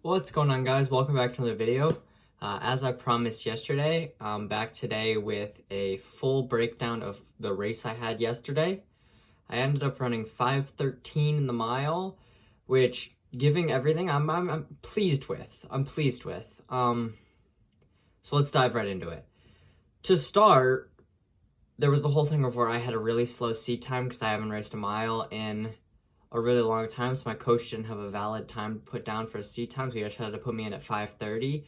What's going on, guys? Welcome back to another video. As I promised yesterday, I'm back today with a full breakdown of the race I had yesterday. I ended up running 5:13 in the mile, which, giving everything, I'm pleased with. So let's dive right into it. To start, there was the whole thing of where I had a really slow seat time because I haven't raced a mile in a really long time, so my coach didn't have a valid time to put down for a seat time, so he just had to put me in at 5:30.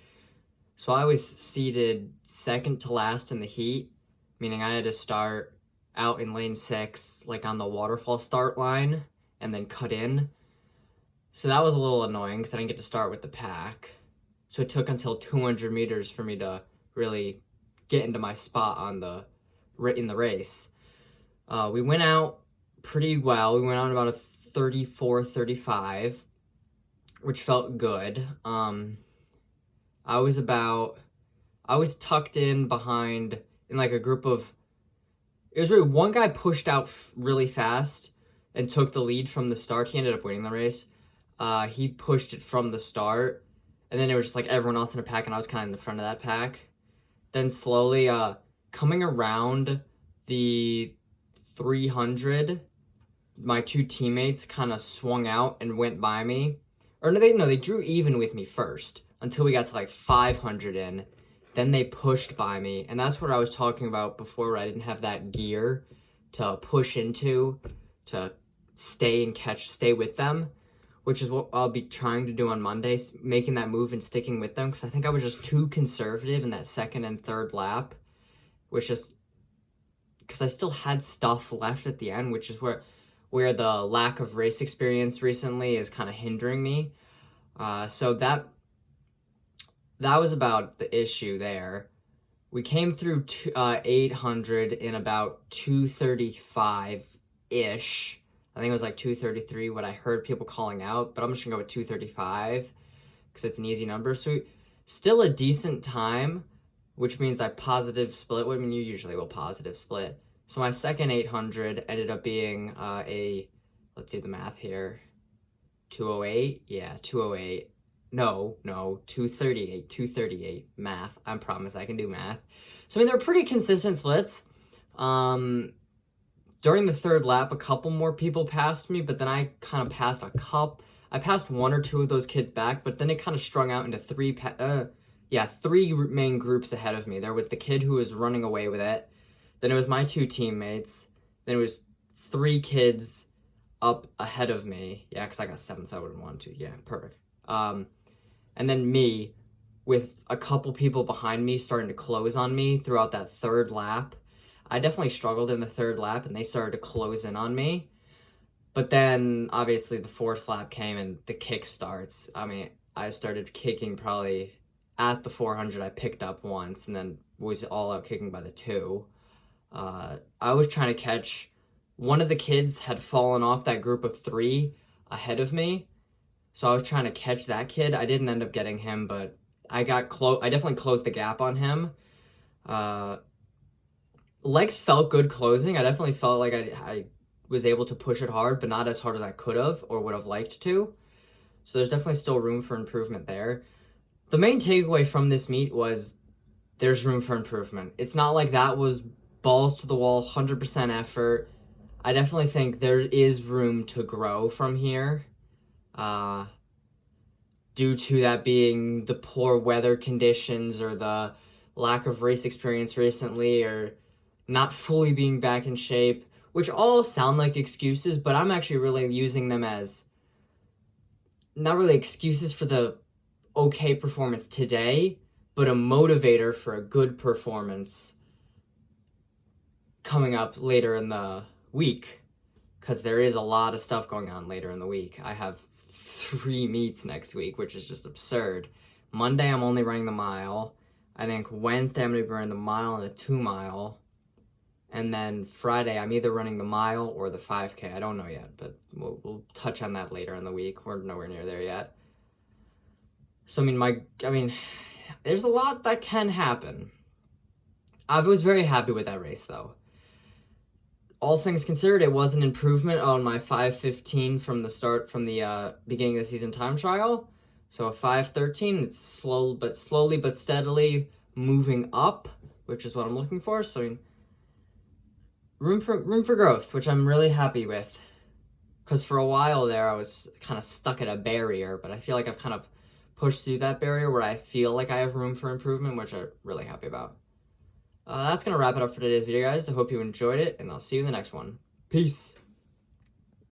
So I was seated second to last in the heat, meaning I had to start out in lane 6, like on the waterfall start line, and then cut in. So that was a little annoying because I didn't get to start with the pack. So it took until 200 meters for me to really get into my spot in the race. We went out pretty well. We went out about a 34-35, which felt good. I was tucked in behind in like a group of, it was really one guy pushed out really fast and took the lead from the start. He ended up winning the race. He pushed it from the start, and then it was just like everyone else in a pack, and I was kind of in the front of that pack. Then slowly coming around the 300, my two teammates kind of swung out and went by me. Or no, they drew even with me first until we got to like 500 in. Then they pushed by me, and that's what I was talking about before, where I didn't have that gear to push into, to stay with them, which is what I'll be trying to do on Monday, making that move and sticking with them, because I think I was just too conservative in that second and third lap, which is because I still had stuff left at the end, which is where the lack of race experience recently is kind of hindering me. So that was about the issue there. We came through 800 in about 2:35-ish. I think it was like 2:33 what I heard people calling out, but I'm just gonna go with 2:35 because it's an easy number. So still a decent time, which means I positive split. What I mean, you usually will positive split. So my second 800 ended up being let's do the math here, 208, yeah, 208, no, 238, math, I promise I can do math. So I mean, they're pretty consistent splits. During the third lap, a couple more people passed me, but then I kind of passed I passed one or two of those kids back, but then it kind of strung out into three main groups ahead of me. There was the kid who was running away with it. Then it was my two teammates. Then it was three kids up ahead of me. Yeah, because I got 7, so I wouldn't want to. Yeah, perfect. And then me with a couple people behind me starting to close on me throughout that third lap. I definitely struggled in the third lap, and they started to close in on me. But then, obviously, the fourth lap came, and the kick starts. I mean, I started kicking probably at the 400. I picked up once, and then was all out kicking by the 2. I was trying to catch, one of the kids had fallen off that group of 3 ahead of me, so I was trying to catch that kid. I didn't end up getting him, but I definitely closed the gap on him. Legs felt good closing. I definitely felt like I was able to push it hard, but not as hard as I could have or would have liked to. So there's definitely still room for improvement there. The main takeaway from this meet was there's room for improvement. It's not like that was balls to the wall, 100% effort. I definitely think there is room to grow from here. Due to that being the poor weather conditions or the lack of race experience recently or not fully being back in shape, which all sound like excuses, but I'm actually really using them as not really excuses for the okay performance today, but a motivator for a good performance coming up later in the week, because there is a lot of stuff going on later in the week. I have 3 meets next week, which is just absurd. Monday, I'm only running the mile. I think Wednesday, I'm going to be running the mile and the 2 mile. And then Friday, I'm either running the mile or the 5K. I don't know yet, but we'll touch on that later in the week. We're nowhere near there yet. So, I mean, there's a lot that can happen. I was very happy with that race, though. All things considered, it was an improvement on my 5:15 from the beginning of the season time trial. So a 513, it's slowly but steadily moving up, which is what I'm looking for. So I mean, room for growth, which I'm really happy with. Because for a while there, I was kind of stuck at a barrier, but I feel like I've kind of pushed through that barrier where I feel like I have room for improvement, which I'm really happy about. That's going to wrap it up for today's video, guys. I hope you enjoyed it, and I'll see you in the next one. Peace.